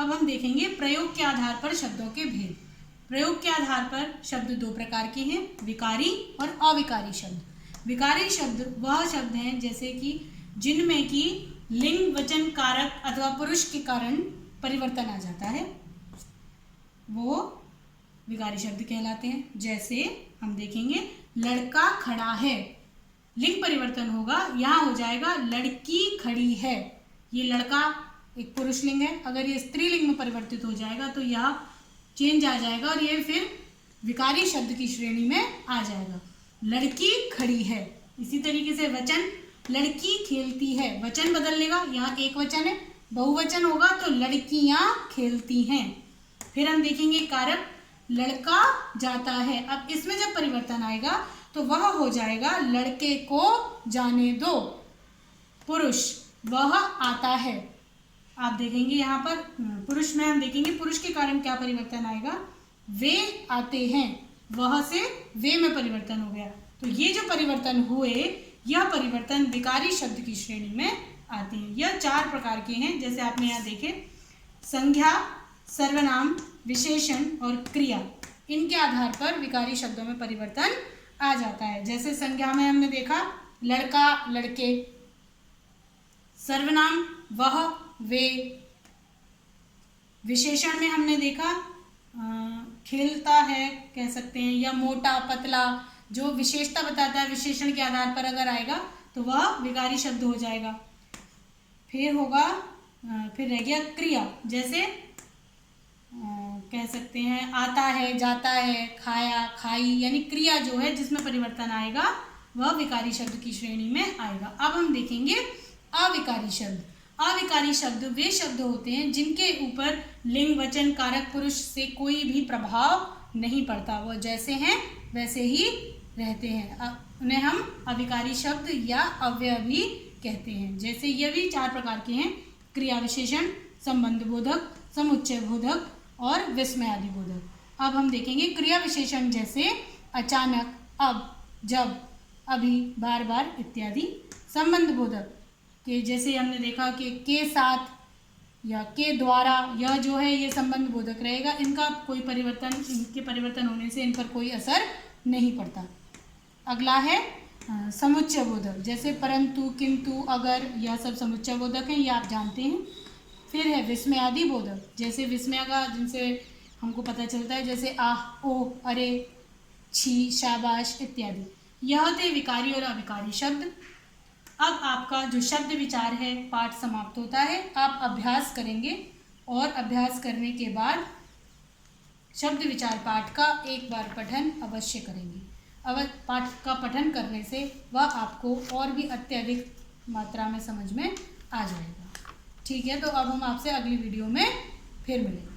अब हम देखेंगे प्रयोग के आधार पर शब्दों के भेद। प्रयोग के आधार पर शब्द दो प्रकार के हैं, विकारी और अविकारी शब्द। विकारी शब्द वह शब्द हैं जैसे कि जिनमें कि लिंग, वचन, कारक अथवा पुरुष के कारण परिवर्तन आ जाता है, वो विकारी शब्द कहलाते हैं। जैसे हम देखेंगे लड़का खड़ा है, लिंग परिवर्तन होगा, यहाँ हो जाएगा लड़की खड़ी है। ये लड़का एक पुरुष लिंग है, अगर ये स्त्रीलिंग में परिवर्तित हो जाएगा तो यह चेंज आ जाएगा और ये फिर विकारी शब्द की श्रेणी में आ जाएगा। लड़की खड़ी है। इसी तरीके से वचन, लड़की खेलती है, वचन बदल लेगा, यहाँ एक वचन है, बहुवचन होगा तो लड़कियां खेलती हैं। फिर हम देखेंगे कारक, लड़का जाता है। अब इसमें जब परिवर्तन आएगा तो वह हो जाएगा लड़के को जाने दो। पुरुष, वह आता है। आप देखेंगे यहाँ पर पुरुष में हम देखेंगे पुरुष के कारण क्या परिवर्तन आएगा, वे आते हैं, वह से वे में परिवर्तन हो गया। तो ये जो परिवर्तन हुए, यह परिवर्तन विकारी शब्द की श्रेणी में आते हैं। यह चार प्रकार के हैं, जैसे आपने यहाँ देखे संज्ञा, सर्वनाम, विशेषण और क्रिया। इनके आधार पर विकारी शब्दों में परिवर्तन आ जाता है। जैसे संज्ञा में हमने देखा लड़का, लड़के, सर्वनाम वह, वे, विशेषण में हमने देखा खेलता है कह सकते हैं, या मोटा, पतला, जो विशेषता बताता है विशेषण के आधार पर अगर आएगा तो वह विकारी शब्द हो जाएगा। फिर होगा फिर रह गया क्रिया, जैसे कह सकते हैं आता है, जाता है, खाया, खाई, यानी क्रिया जो है जिसमें परिवर्तन आएगा वह विकारी शब्द की श्रेणी में आएगा। अब हम देखेंगे अविकारी शब्द। अविकारी शब्द वे शब्द होते हैं जिनके ऊपर लिंग, वचन, कारक, पुरुष से कोई भी प्रभाव नहीं पड़ता, वो जैसे हैं वैसे ही रहते हैं। उन्हें हम अविकारी शब्द या अव्यय भी कहते हैं। जैसे ये भी चार प्रकार के हैं, क्रिया विशेषण, संबंध बोधक, समुच्चय बोधक और विस्मयादि बोधक। अब हम देखेंगे क्रिया विशेषण, जैसे अचानक, अब, जब, अभी, बार बार इत्यादि। संबंध बोधक कि जैसे हमने देखा कि के साथ या के द्वारा, यह जो है ये संबंध बोधक रहेगा, इनका कोई परिवर्तन, इनके परिवर्तन होने से इन पर कोई असर नहीं पड़ता। अगला है समुच्चय बोधक, जैसे परंतु, किंतु, अगर, यह सब समुच्चय बोधक हैं, ये आप जानते हैं। फिर है विस्मयादि बोधक, जैसे विस्मय का जिनसे हमको पता चलता है, जैसे आह, ओह, अरे, छी, शाबाश इत्यादि। यह थे विकारी और अविकारी शब्द। अब आपका जो शब्द विचार है पाठ समाप्त होता है। आप अभ्यास करेंगे और अभ्यास करने के बाद शब्द विचार पाठ का एक बार पठन अवश्य करेंगे। पाठ का पठन करने से वह आपको और भी अत्यधिक मात्रा में समझ में आ जाएगा। ठीक है, तो अब हम आपसे अगली वीडियो में फिर मिलेंगे।